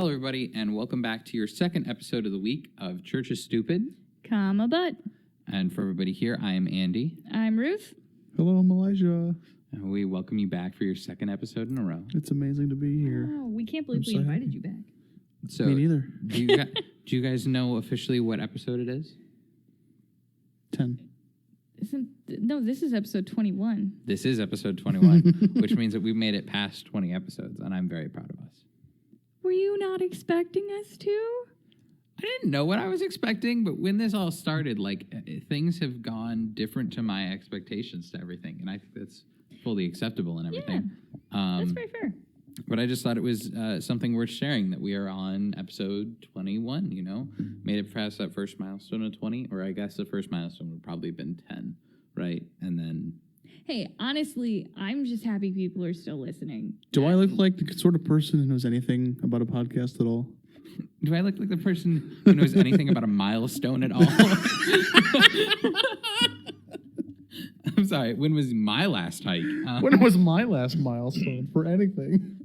Hello, everybody, and welcome back to your second episode of the week of Church is Stupid. Comma but. And for everybody here, I am Andy. I'm Ruth. Hello, I'm Elijah. And we welcome you back for your second episode in a row. It's amazing to be here. Oh, we can't believe I'm we so invited happy. you back. So, Me neither. do you guys know officially what episode it is? 10. This is episode 21. This is episode 21, which means that we've made it past 20 episodes, and I'm very proud of us. Were you not expecting us to? I didn't know what I was expecting, but when this all started, things have gone different to my expectations to everything, and I think that's fully acceptable and everything. That's very fair. But I just thought it was something worth sharing that we are on episode 21, Made it past that first milestone of 20, or I guess the first milestone would probably have been 10, right? And then... Hey, honestly, I'm just happy people are still listening. Do I look like the sort of person who knows anything about a podcast at all? Do I look like the person who knows anything about a milestone at all? I'm sorry, when was my last hike? When was my last milestone for anything?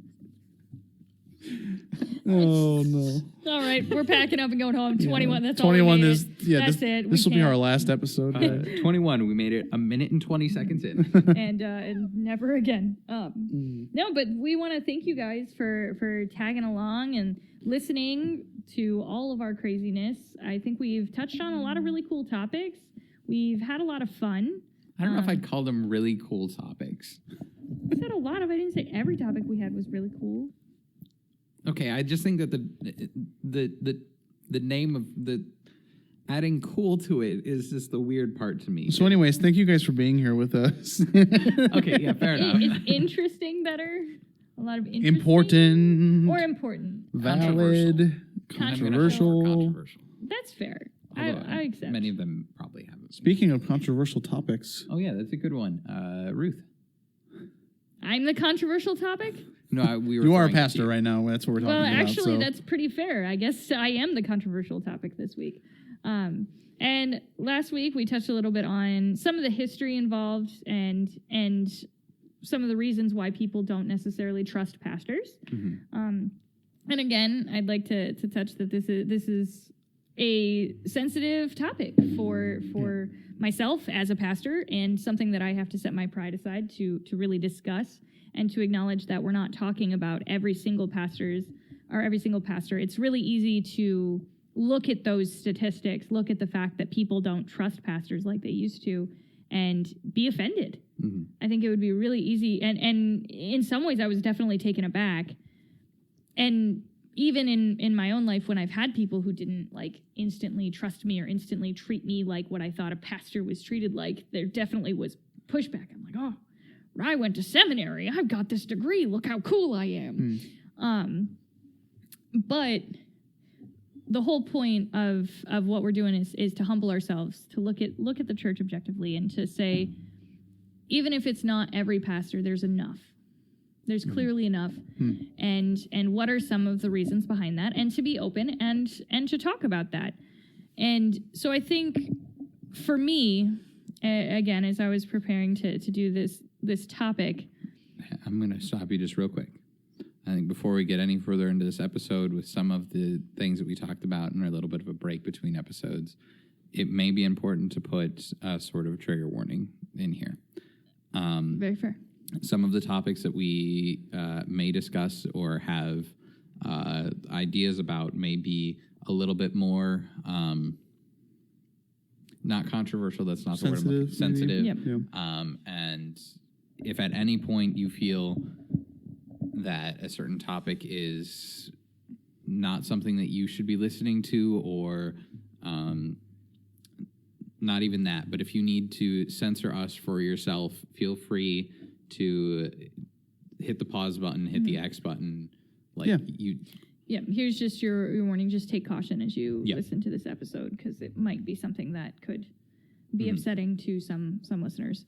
Oh, no. All right, we're packing up and going home. 21, that's 21 all we made is, it. yeah, That's it. this will be can't- our last episode. 21, we made it a minute and 20 seconds in. and never again. No, but we want to thank you guys for tagging along and listening to all of our craziness. I think we've touched on a lot of really cool topics. We've had a lot of fun. I don't know if I'd call them really cool topics. I said a lot of. I didn't say every topic we had was really cool. Okay, I just think that the name of the adding cool to it is just the weird part to me. So anyways, thank you guys for being here with us. Okay, yeah, fair enough. Is interesting better? A lot of interesting Important. or important. Valid. Controversial. Controversial. That's fair. Although I accept. Many of them probably haven't. Speaking of controversial topics. Oh yeah, that's a good one. Ruth. I'm the controversial topic. No, we were. You are a referring to pastor you. right now. That's what we're talking Well, about. actually, so. that's pretty fair. I guess I am the controversial topic this week. And last week we touched a little bit on some of the history involved and some of the reasons why people don't necessarily trust pastors. Mhm. And again, I'd like to touch that this is a sensitive topic for myself as a pastor, and something that I have to set my pride aside to really discuss and to acknowledge that we're not talking about every single pastor. It's really easy to look at those statistics, look at the fact that people don't trust pastors like they used to, and be offended. Mhm. I think it would be really easy, and in some ways I was definitely taken aback. And even in my own life, when I've had people who didn't instantly trust me or instantly treat me like what I thought a pastor was treated like, there definitely was pushback. I'm like, oh, I went to seminary. I've got this degree. Look how cool I am. But the whole point of what we're doing is to humble ourselves, to look at the church objectively, and to say, even if it's not every pastor, there's enough. There's clearly enough. And what are some of the reasons behind that? And to be open and to talk about that. And so I think for me, again, as I was preparing to do this topic. I'm going to stop you just real quick. I think before we get any further into this episode with some of the things that we talked about and a little bit of a break between episodes, it may be important to put a sort of a trigger warning in here. Very fair. Some of the topics that we may discuss or have ideas about may be a little bit more not controversial. That's not the word. I'm looking- sensitive. Yep. Yeah. And if at any point you feel that a certain topic is not something that you should be listening to, or not even that, but if you need to censor us for yourself, feel free to hit the pause button, hit the X button. Yeah. Yeah, here's just your warning. Just take caution as you Yeah. listen to this episode, because it might be something that could be upsetting to some listeners.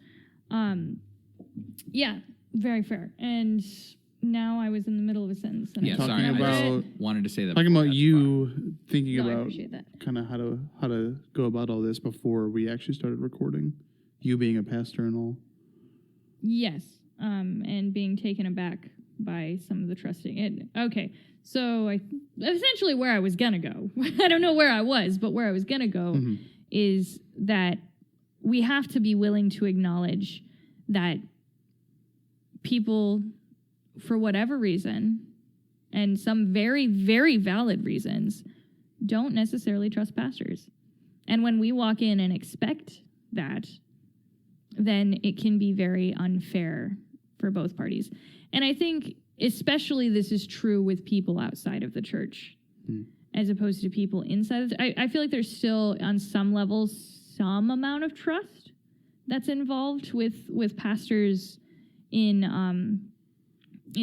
Yeah, very fair. And now I was in the middle of a sentence. And Yeah, I Talking sorry. I about- just wanted to say that. Talking before. about That's you thinking No, I about appreciate that. kind of how to go about all this before we actually started recording. You being a pastor and all. Yes, and being taken aback by some of the trusting. Okay, So essentially where I was going to go, I don't know where I was, but where I was going to go is that we have to be willing to acknowledge that people, for whatever reason, and some very, very valid reasons, don't necessarily trust pastors. And when we walk in and expect that, then it can be very unfair for both parties. And I think especially this is true with people outside of the church as opposed to people inside. I feel like there's still, on some levels, some amount of trust that's involved with pastors in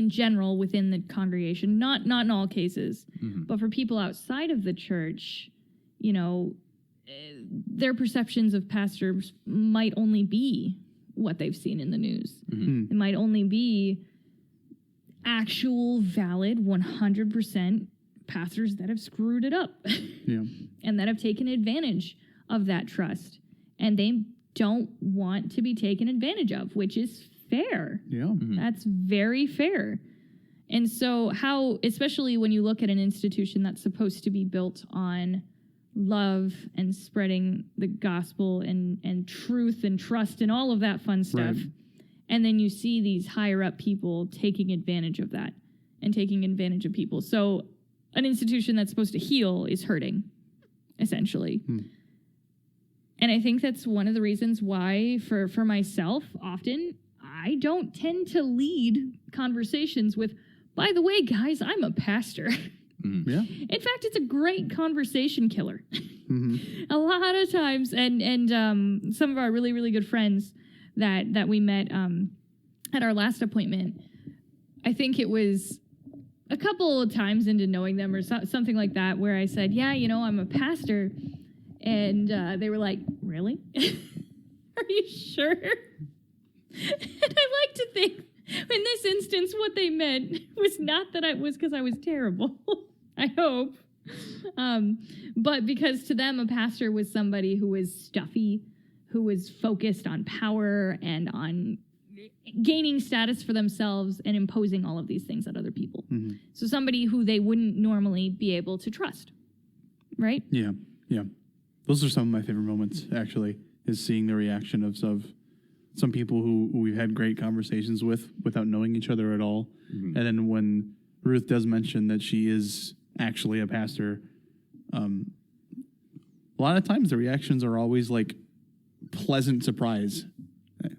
general within the congregation. Not in all cases, but for people outside of the church, you know, their perceptions of pastors might only be what they've seen in the news. It might only be actual, valid, 100% pastors that have screwed it up and that have taken advantage of that trust. And they don't want to be taken advantage of, which is fair. That's very fair. And so how, especially when you look at an institution that's supposed to be built on love and spreading the gospel and truth and trust and all of that fun stuff. Right. And then you see these higher up people taking advantage of that and taking advantage of people. So an institution that's supposed to heal is hurting, essentially. And I think that's one of the reasons why, for myself, often I don't tend to lead conversations with, by the way, guys, I'm a pastor. In fact, it's a great conversation killer. A lot of times, and some of our really, really good friends that we met at our last appointment, I think it was a couple of times into knowing them or something like that, where I said, yeah, you know, I'm a pastor. And they were like, really? Are you sure? And I like to think, in this instance, what they meant was not that it was because I was terrible. I hope. But because to them, a pastor was somebody who was stuffy, who was focused on power and on gaining status for themselves and imposing all of these things on other people. So somebody who they wouldn't normally be able to trust, right? Yeah. Those are some of my favorite moments, actually, is seeing the reaction of some people who we've had great conversations with without knowing each other at all. And then when Ruth does mention that she is actually a pastor, a lot of times the reactions are always like pleasant surprise.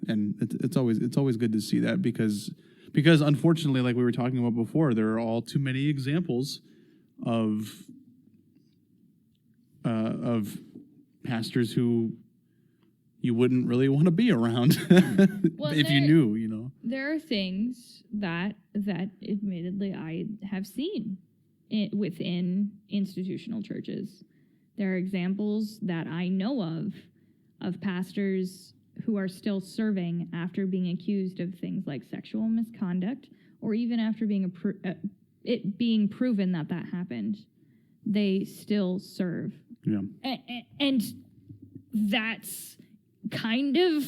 And it's always good to see that because unfortunately, like we were talking about before, there are all too many examples of pastors who you wouldn't really want to be around if you knew, you know. There are things that admittedly I have seen within institutional churches. There are examples that I know of pastors who are still serving after being accused of things like sexual misconduct, or even after it being proven that happened. They still serve. Yeah. And that's kind of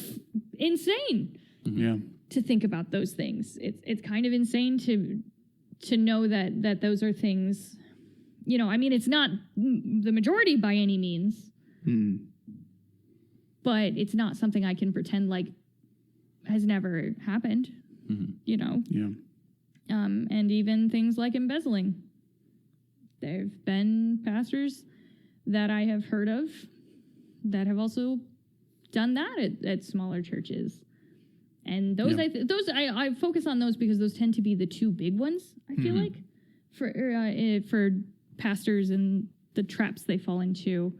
insane. Yeah. To think about those things. It's kind of insane to know that those are things, you know, I mean, it's not the majority by any means, but it's not something I can pretend like has never happened, you know? Yeah. And even things like embezzling. There have been pastors that I have heard of that have also done that at smaller churches. And those, I focus on those because those tend to be the two big ones, I feel like, for pastors and the traps they fall into.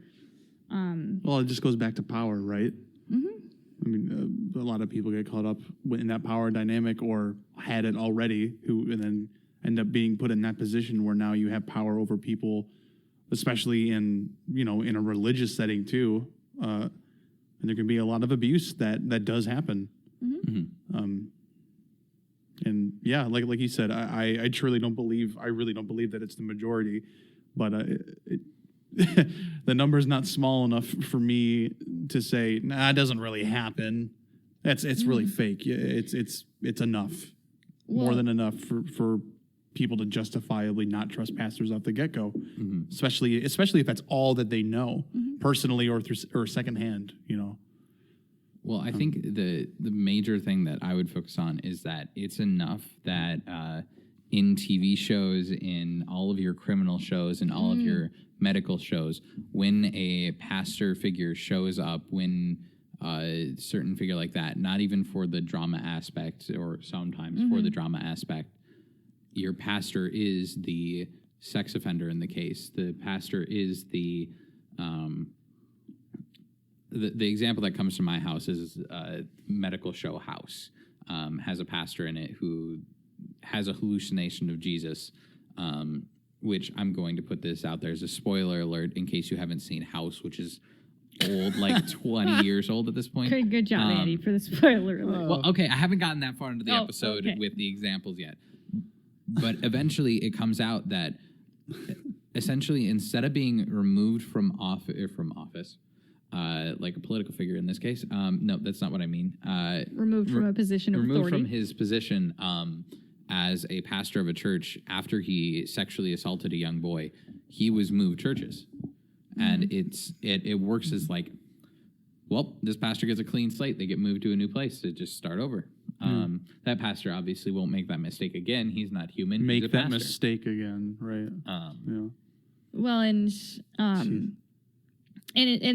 Well, it just goes back to power, right? I mean, a lot of people get caught up in that power dynamic or had it already, and then end up being put in that position where now you have power over people, especially in a religious setting too. And there can be a lot of abuse that does happen. And yeah, like you said, I really don't believe that it's the majority, but the number's not small enough for me to say, nah, it doesn't really happen. It's really fake. It's enough, more than enough for people to justifiably not trust pastors off the get-go, Mm-hmm. especially if that's all that they know personally or secondhand, you know. Well, I think the major thing that I would focus on is that it's enough that in TV shows, in all of your criminal shows, and all of your medical shows, when a pastor figure shows up, when a certain figure like that, not even for the drama aspect or sometimes for the drama aspect, your pastor is the sex offender in the case. The pastor is the example that comes to my house is a medical show House. Has a pastor in it who has a hallucination of Jesus, which I'm going to put this out there as a spoiler alert in case you haven't seen House, which is old, like 20 years old at this point. Good job, Andy, for the spoiler alert. Well, okay, I haven't gotten that far into the Oh, episode okay. with the examples yet. But eventually it comes out that essentially instead of being removed from office, like a political figure in this case, no, that's not what I mean. Removed from a position of Removed authority. from his position as a pastor of a church after he sexually assaulted a young boy, he was moved churches. And it works as like, well, this pastor gets a clean slate. They get moved to a new place to just start over. That pastor obviously won't make that mistake again. He's not human. He's a Make that pastor. mistake again, right? Yeah. Well, and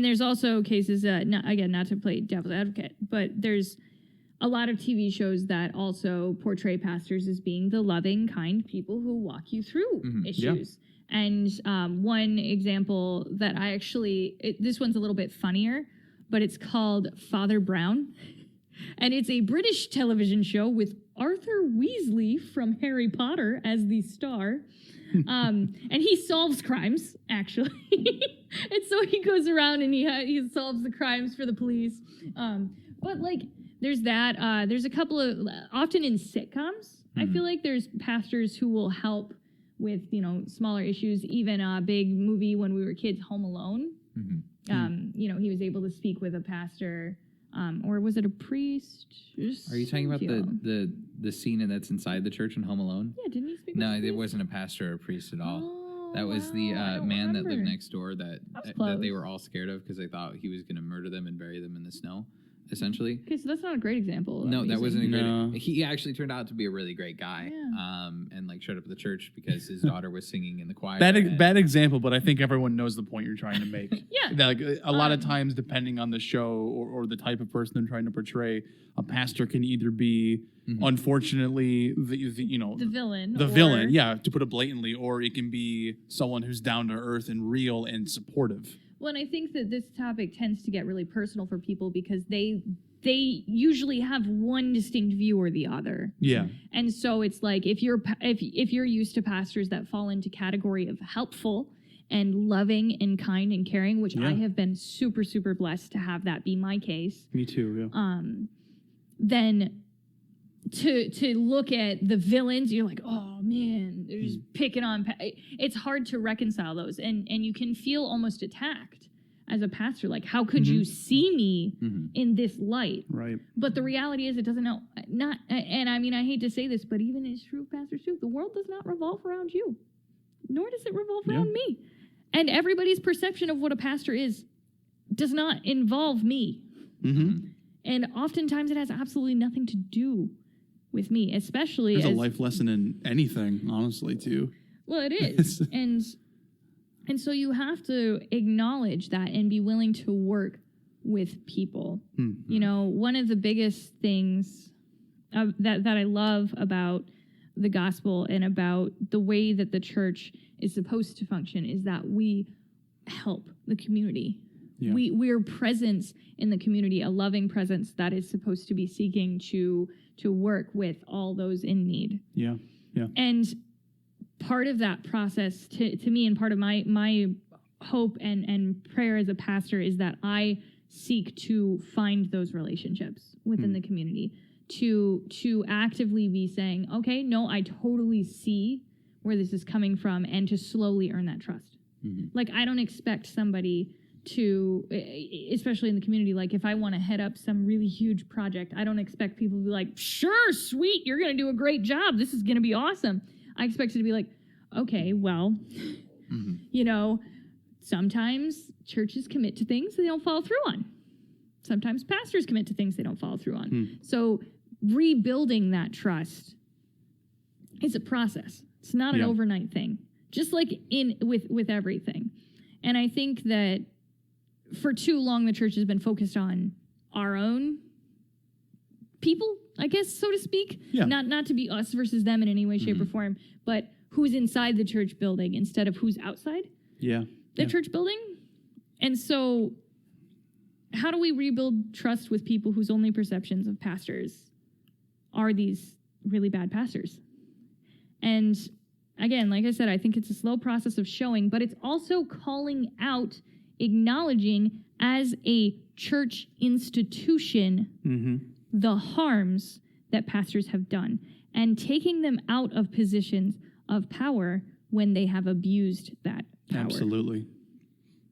there's also cases that, not to play devil's advocate, but there's a lot of TV shows that also portray pastors as being the loving, kind people who walk you through issues. And one example that I actually, this one's a little bit funnier, but it's called Father Brown. And it's a British television show with Arthur Weasley from Harry Potter as the star. And he solves crimes, actually. And so he goes around and he solves the crimes for the police. But like, there's that. There's a couple of, often in sitcoms, I feel like there's pastors who will help with, smaller issues. Even a big movie when we were kids, Home Alone. He was able to speak with a pastor. Or was it a priest? Are you talking about the scene that's inside the church in Home Alone? Yeah, didn't he speak with No, a it priest? wasn't a pastor or a priest at all. Oh, That was the wow, I don't man that lived remember. next door that they close. were all scared of because they thought he was going to murder them and bury them in the snow, essentially. Okay, so that's not a great example. of No, what that you're wasn't a saying. great. No. He actually turned out to be a really great guy, Yeah. and like showed up at the church because his daughter was singing in the choir. Bad and- bad example, but I think everyone knows the point you're trying to make. Yeah. Like a lot of times, depending on the show or the type of person they're trying to portray, a pastor can either be, unfortunately, the villain. the or- villain, yeah, to put it blatantly, or it can be someone who's down to earth and real and supportive. Well, and I think that this topic tends to get really personal for people because they usually have one distinct view or the other. Yeah. And so it's like if you're used to pastors that fall into category of helpful and loving and kind and caring, which I Yeah. have been super, super blessed to have that be my case, Me too. Yeah. then to look at the villains, you're like, oh man, they're just picking on. It's hard to reconcile those, and you can feel almost attacked as a pastor. Like, how could you see me in this light? Right. But the reality is, it doesn't know. Not, and I mean, I hate to say this, but even as true pastors too, the world does not revolve around you, nor does it revolve around me. And everybody's perception of what a pastor is does not involve me. And oftentimes, it has absolutely nothing to do with me, especially There's as a life lesson in anything, honestly, too. well, it is, and so you have to acknowledge that and be willing to work with people. You know, one of the biggest things that I love about the gospel and about the way that the church is supposed to function is that we help the community. Yeah. We're presence in the community, a loving presence that is supposed to be seeking to work with all those in need. Yeah. Yeah. And part of that process to me, and part of my hope and prayer as a pastor, is that I seek to find those relationships within the community, to actively be saying, okay, no, I totally see where this is coming from, and to slowly earn that trust. Like, I don't expect somebody to, especially in the community, like if I want to head up some really huge project, I don't expect people to be like, sure, sweet, you're going to do a great job, this is going to be awesome. I expected to be like, okay, well, you know, sometimes churches commit to things they don't follow through on. Sometimes pastors commit to things they don't follow through on. So rebuilding that trust is a process. It's not an overnight thing. Just like with everything. And I think that for too long the church has been focused on our own people, I guess, so to speak. Yeah. Not to be us versus them in any way, shape, or form, but who's inside the church building instead of who's outside the church building. And so how do we rebuild trust with people whose only perceptions of pastors are these really bad pastors? And again, like I said, I think it's a slow process of showing, but it's also calling out, acknowledging as a church institution the harms that pastors have done and taking them out of positions of power when they have abused that power. Absolutely.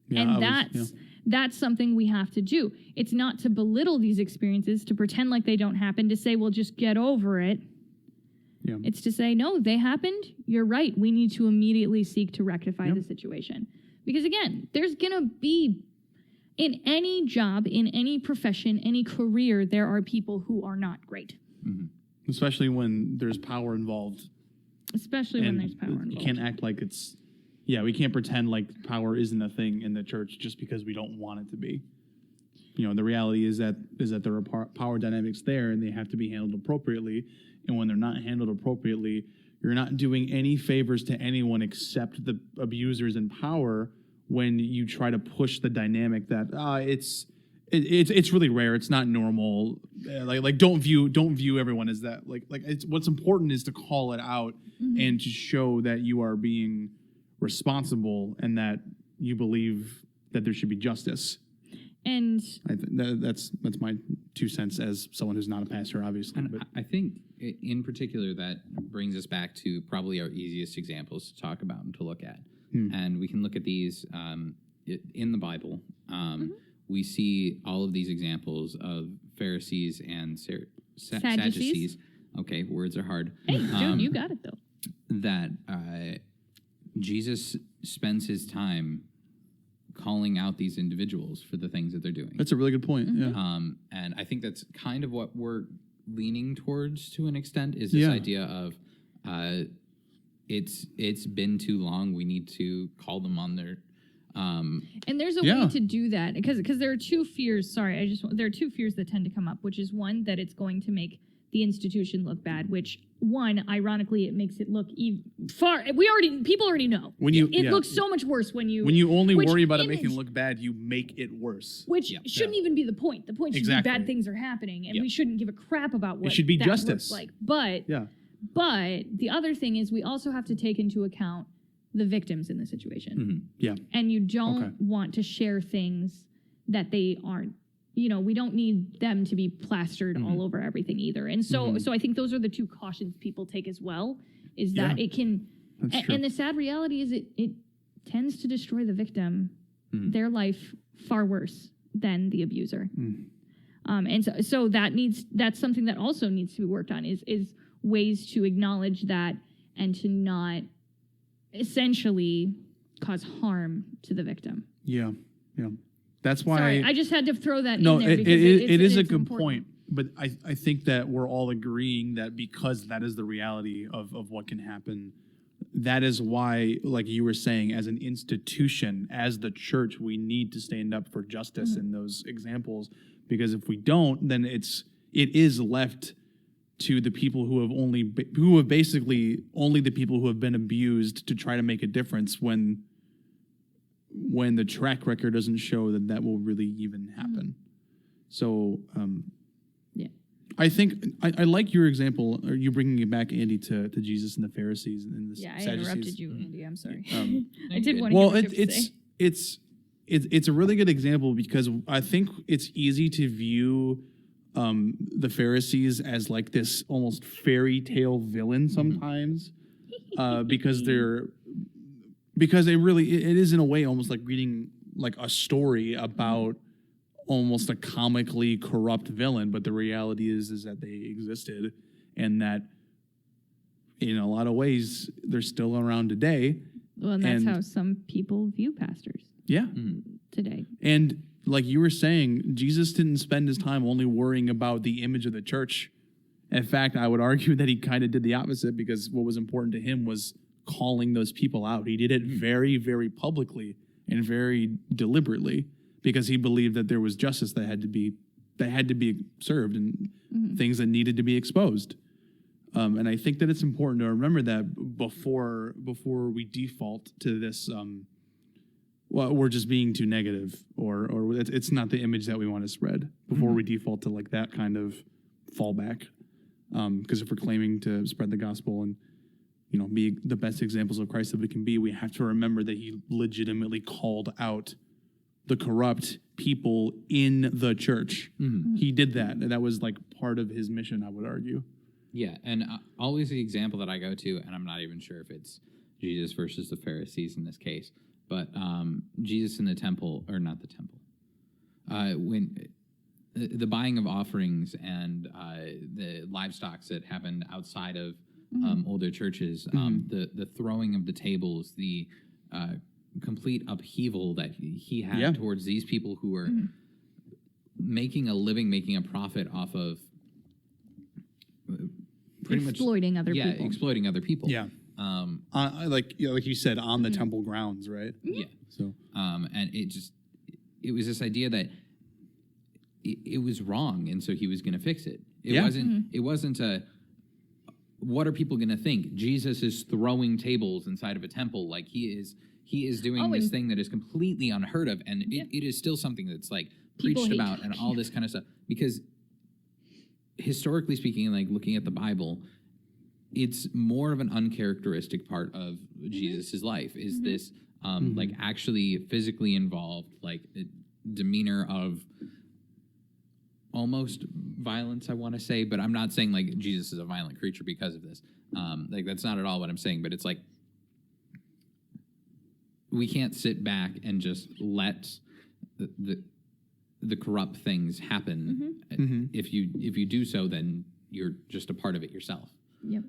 Yeah, And that's something we have to do. It's not to belittle these experiences, to pretend like they don't happen, to say, well, just get over it. Yeah. It's to say, no, they happened. You're right. We need to immediately seek to rectify the situation. Because again, there's going to be, in any job, in any profession, any career, there are people who are not great. Especially when there's power involved. Especially when there's power involved. You can't act like it's, we can't pretend like power isn't a thing in the church just because we don't want it to be. You know, the reality is that there are power dynamics there and they have to be handled appropriately. And when they're not handled appropriately, you're not doing any favors to anyone except the abusers in power when you try to push the dynamic that it's really rare. It's not normal. Like don't view everyone as that. Like it's what's important is to call it out and to show that you are being responsible and that you believe that there should be justice. And that's my 2 cents as someone who's not a pastor, obviously. And but I think in particular that brings us back to probably our easiest examples to talk about and to look at. And we can look at these in the Bible. We see all of these examples of Pharisees and Sadducees. Okay, words are hard. hey, dude, you got it though. That Jesus spends his time calling out these individuals for the things that they're doing. that's a really good point. Yeah. And I think that's kind of what we're leaning towards to an extent is this idea of it's been too long. We need to call them on their And there's a way to do that because there are two fears. Sorry, there are two fears that tend to come up, which is one that it's going to make the institution look bad. Which one, ironically, it makes it look people already know. When you it looks so much worse when you only worry about it making it look bad, you make it worse. Which shouldn't even be the point. The point should be bad things are happening, and we shouldn't give a crap about what it should be that justice. looks like. But the other thing is we also have to take into account the victims in the situation. Yeah. And you don't want to share things that they aren't, we don't need them to be plastered all over everything either. And so I think those are the two cautions people take as well, is that it can, and the sad reality is it tends to destroy the victim, their life far worse than the abuser. And so that's something that also needs to be worked on is ways to acknowledge that and to not essentially cause harm to the victim. Yeah. That's why. Sorry, I just had to throw that in there. It is a good important point. But I think that we're all agreeing that because that is the reality of what can happen, that is why, like you were saying, as an institution, as the church, we need to stand up for justice in those examples. Because if we don't, then it is left to the people who have basically only the people who have been abused to try to make a difference when the track record doesn't show that will really even happen. So, I think I like your example, or you bringing it back, Andy, to Jesus and the Pharisees and the Sadducees. I interrupted you, Andy. I'm sorry. I did did want to. Well, it's a really good example because I think it's easy to view the Pharisees as like this almost fairy tale villain sometimes, because it is in a way almost like reading like a story about almost a comically corrupt villain, but the reality is that they existed, and that in a lot of ways, they're still around today. Well, and that's And- how some people view pastors Yeah. today. And like you were saying, Jesus didn't spend his time only worrying about the image of the church. In fact, I would argue that he kind of did the opposite, because what was important to him was calling those people out. He did it very, very publicly and very deliberately, because he believed that there was justice that had to be served, and things that needed to be exposed. And I think that it's important to remember that before we default to this, well, we're just being too negative, or it's not the image that we want to spread. Before we default to like that kind of fallback, because if we're claiming to spread the gospel and be the best examples of Christ that we can be, we have to remember that he legitimately called out the corrupt people in the church. He did that, and that was like part of his mission, I would argue. Yeah, and always the example that I go to, and I'm not even sure if it's Jesus versus the Pharisees in this case, but Jesus in the temple, or not the temple, when the buying of offerings and the livestock that happened outside of older churches, the throwing of the tables, the complete upheaval that he had towards these people who were making a living, making a profit off of pretty Exploiting other much, people. exploiting other people. Yeah. Like you said, on the temple grounds, right? Yeah. So And it was this idea that it was wrong, and so he was going to fix it. It wasn't a, what are people going to think? Jesus is throwing tables inside of a temple, like he is doing this thing that is completely unheard of, and it is still something that's like People preached hate about and all this kind of stuff, because historically speaking, like looking at the Bible, it's more of an uncharacteristic part of Jesus's life is this like actually physically involved, like demeanor of almost violence, I want to say, but I'm not saying like Jesus is a violent creature because of this. Like that's not at all what I'm saying, but it's like we can't sit back and just let the corrupt things happen. If you do so, then you're just a part of it yourself. Yep.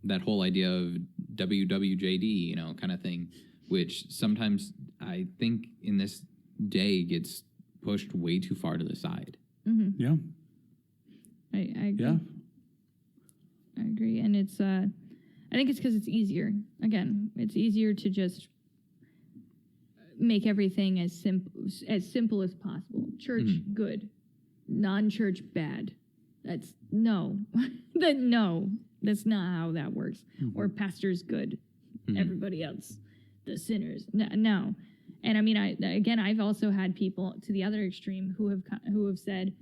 That whole idea of WWJD, kind of thing, which sometimes I think in this day gets pushed way too far to the side. yeah, I agree. yeah, I agree. And it's, I think it's because it's easier. Again, it's easier to just make everything as simple as possible. Church, good. Non-church, bad. That's no. That's not how that works. Or pastors, good. Everybody else, the sinners. No. And I mean, I've also had people to the other extreme who have said,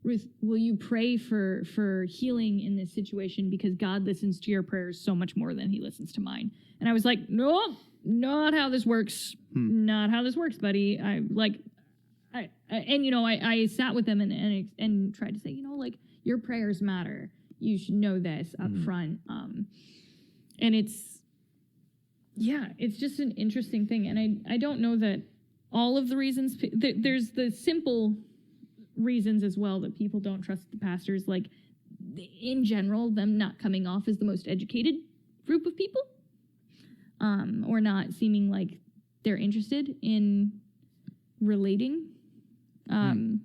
Ruth, will you pray for healing in this situation, because God listens to your prayers so much more than he listens to mine. And I was like, no, not how this works. Not how this works, buddy. I sat with them and tried to say, like, your prayers matter. You should know this up front. And it's just an interesting thing. And I don't know that all of the reasons, there's the simple reasons as well that people don't trust the pastors, like in general, them not coming off as the most educated group of people, or not seeming like they're interested in relating,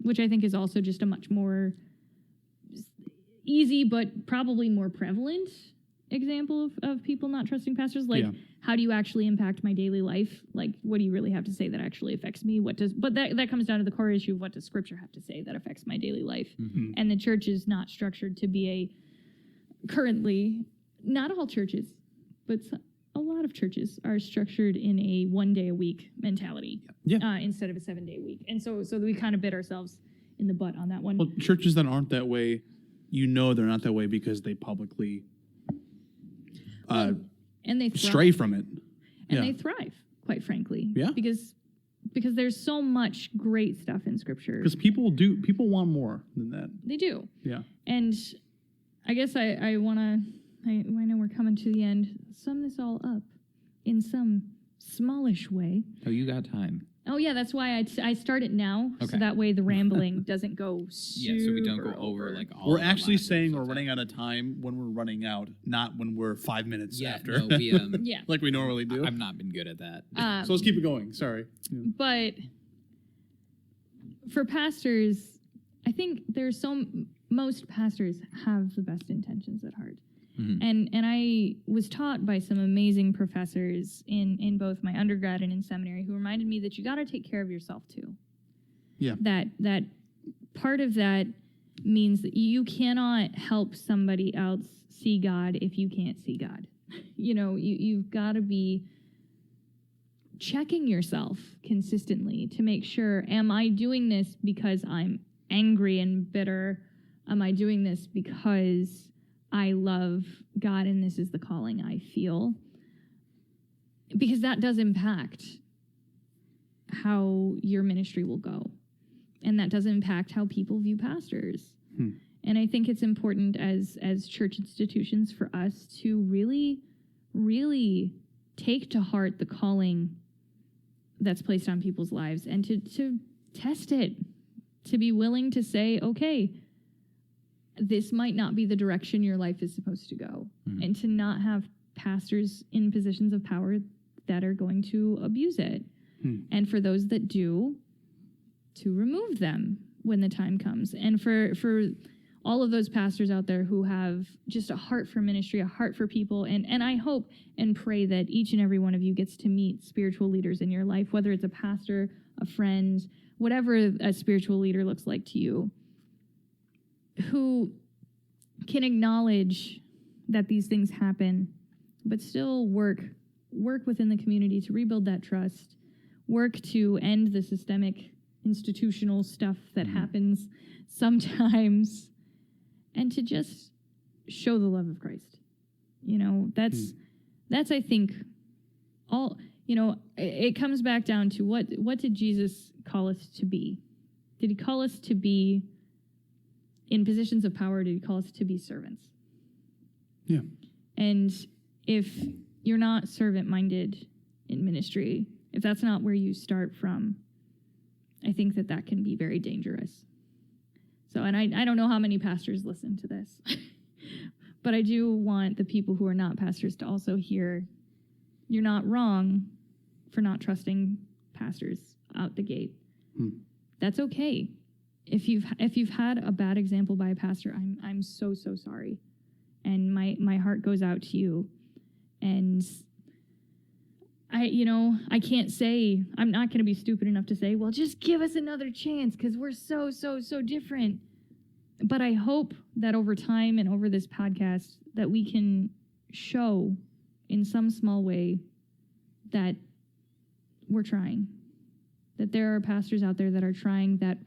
which I think is also just a much more easy but probably more prevalent example of people not trusting pastors. Like, how do you actually impact my daily life? Like, what do you really have to say that actually affects me? But that comes down to the core issue of what does Scripture have to say that affects my daily life? And the church is not structured to be currently, not all churches, but a lot of churches are structured in a 1 day a week mentality, instead of a 7 day week. And so we kind of bit ourselves in the butt on that one. Well, churches that aren't that way, they're not that way because they publicly and they thrive. stray from it. And they thrive, quite frankly. Yeah. Because there's so much great stuff in Scripture. Because people want more than that. They do. Yeah. And I guess I know we're coming to the end, sum this all up in some smallish way. Oh, you got time. Oh yeah, that's why I start it now, Okay. so that way the rambling doesn't go super Yeah, so we don't go over like all. We're of the actually last saying we're episodes. running out of time when we're running out, not when we're 5 minutes Yeah, after. no, we Yeah. like we normally do. I've not been good at that. So let's keep it going. Sorry. But for pastors, I think most pastors have the best intentions at heart. Mhm. And I was taught by some amazing professors in both my undergrad and in seminary who reminded me that you got to take care of yourself too. Yeah. That part of that means that you cannot help somebody else see God if you can't see God. You've got to be checking yourself consistently to make sure, am I doing this because I'm angry and bitter? Am I doing this because I love God and this is the calling I feel? Because that does impact how your ministry will go. And that does impact how people view pastors. And I think it's important as church institutions for us to really, really take to heart the calling that's placed on people's lives and to test it, to be willing to say, okay, this might not be the direction your life is supposed to go, and to not have pastors in positions of power that are going to abuse it. And for those that do, to remove them when the time comes. And for all of those pastors out there who have just a heart for ministry, a heart for people, and I hope and pray that each and every one of you gets to meet spiritual leaders in your life, whether it's a pastor, a friend, whatever a spiritual leader looks like to you, who can acknowledge that these things happen, but still work within the community to rebuild that trust, work to end the systemic institutional stuff that happens sometimes, and to just show the love of Christ. That's I think all, it comes back down to what did Jesus call us to be? Did he call us to be in positions of power? Did he call us to be servants? Yeah. And if you're not servant-minded in ministry, if that's not where you start from, I think that can be very dangerous. So, and I don't know how many pastors listen to this, but I do want the people who are not pastors to also hear, you're not wrong for not trusting pastors out the gate. That's okay. If you've had a bad example by a pastor, I'm so sorry, and my heart goes out to you. And I can't say, I'm not going to be stupid enough to say, well, just give us another chance because we're so different. But I hope that over time and over this podcast that we can show in some small way that we're trying, that there are pastors out there that are trying, that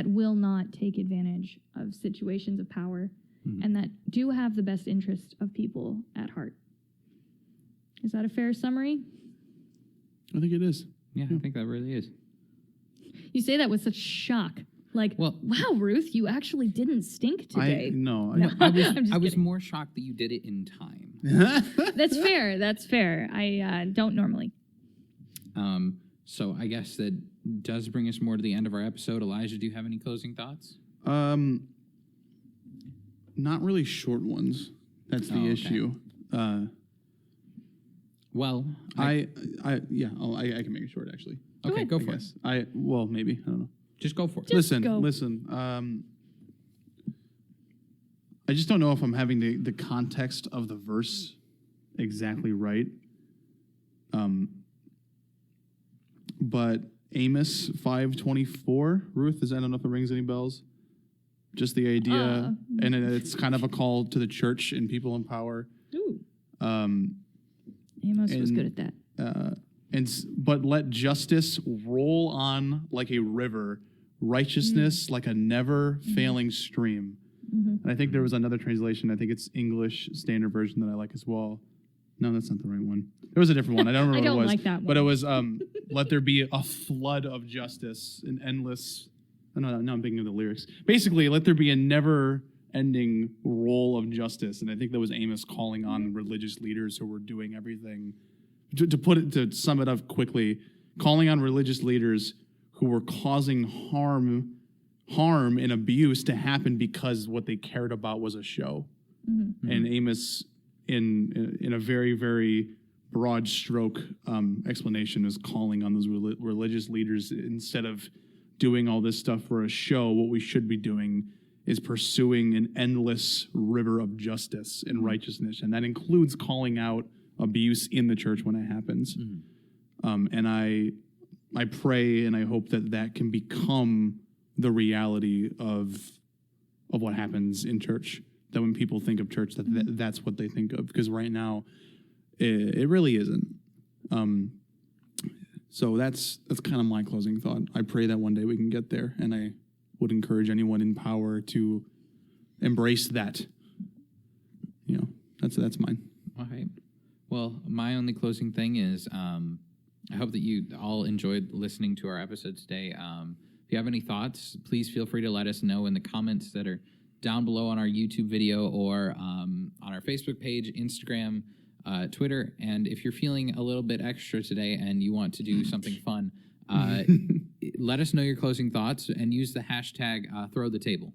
will not take advantage of situations of power, and that do have the best interest of people at heart. Is that a fair summary? I think it is. Yeah, I think that really is. You say that with such shock. Like, Well- wow, Ruth, you actually didn't stink today. I was more shocked that you did it in time. That's fair. That's fair. I don't normally. So I guess that does bring us more to the end of our episode. Elijah, do you have any closing thoughts? Not really short ones. That's the Oh, okay. issue. Well, I can make it short actually. okay, ahead. go I for it. guess. Maybe I don't know. Just go for it. Just go. Listen. I just don't know if I'm having the context of the verse exactly right. But Amos 5:24, Ruth, I don't know if it rings any bells. Just the idea, and it's kind of a call to the church and people in power. Ooh, Um, Amos was and- good at that. But let justice roll on like a river, righteousness like a never failing stream. And I think there was another translation. I think it's English Standard Version that I like as well. No, that's not the right one. There was a different one. I don't remember I don't what it was. like that But it one. was let there be a flood of justice, an endless. No, I'm thinking of the lyrics. Basically, let there be a never-ending roll of justice. And I think that was Amos calling on religious leaders who were doing everything. To sum it up quickly, calling on religious leaders who were causing harm and abuse to happen because what they cared about was a show. And Amos, in a very, very broad stroke explanation, is calling on those religious leaders, instead of doing all this stuff for a show, what we should be doing is pursuing an endless river of justice and righteousness. And that includes calling out abuse in the church when it happens. And I pray and I hope that that can become the reality of what happens in church. That when people think of church, that's what they think of. Because right now, it really isn't. So that's kind of my closing thought. I pray that one day we can get there, and I would encourage anyone in power to embrace that. You know, that's mine. All right. Well, my only closing thing is I hope that you all enjoyed listening to our episode today. If you have any thoughts, please feel free to let us know in the comments that are down below on our YouTube video or on our Facebook page, Instagram, Twitter. And if you're feeling a little bit extra today and you want to do something fun, let us know your closing thoughts and use the hashtag #ThrowTheTable.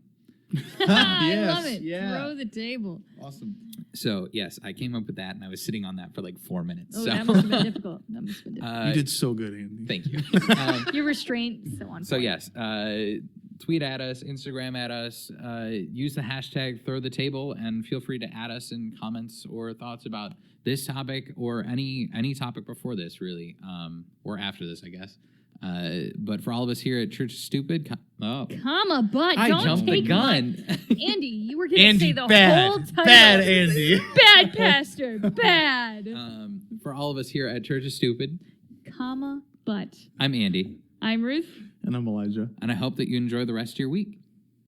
I love it. yeah. Throw the table. Awesome. So, yes, I came up with that, and I was sitting on that for like 4 minutes. Oh, so. that must have been difficult. That must have been difficult. You did so good, Andy. Thank you. Your restraint, so on. So, yes, tweet at us, Instagram at us, use the hashtag #ThrowTheTable, and feel free to add us in comments or thoughts about this topic or any topic before this, really, or after this, I guess. But for all of us here at Church Stupid, Comma, but I don't jumped the take gun. Andy, you were going to say the bad. whole title. Bad, Andy. Bad pastor. Bad. For all of us here at Church Stupid, Comma, but. I'm Andy, I'm Ruth. And I'm Elijah. and I hope that you enjoy the rest of your week.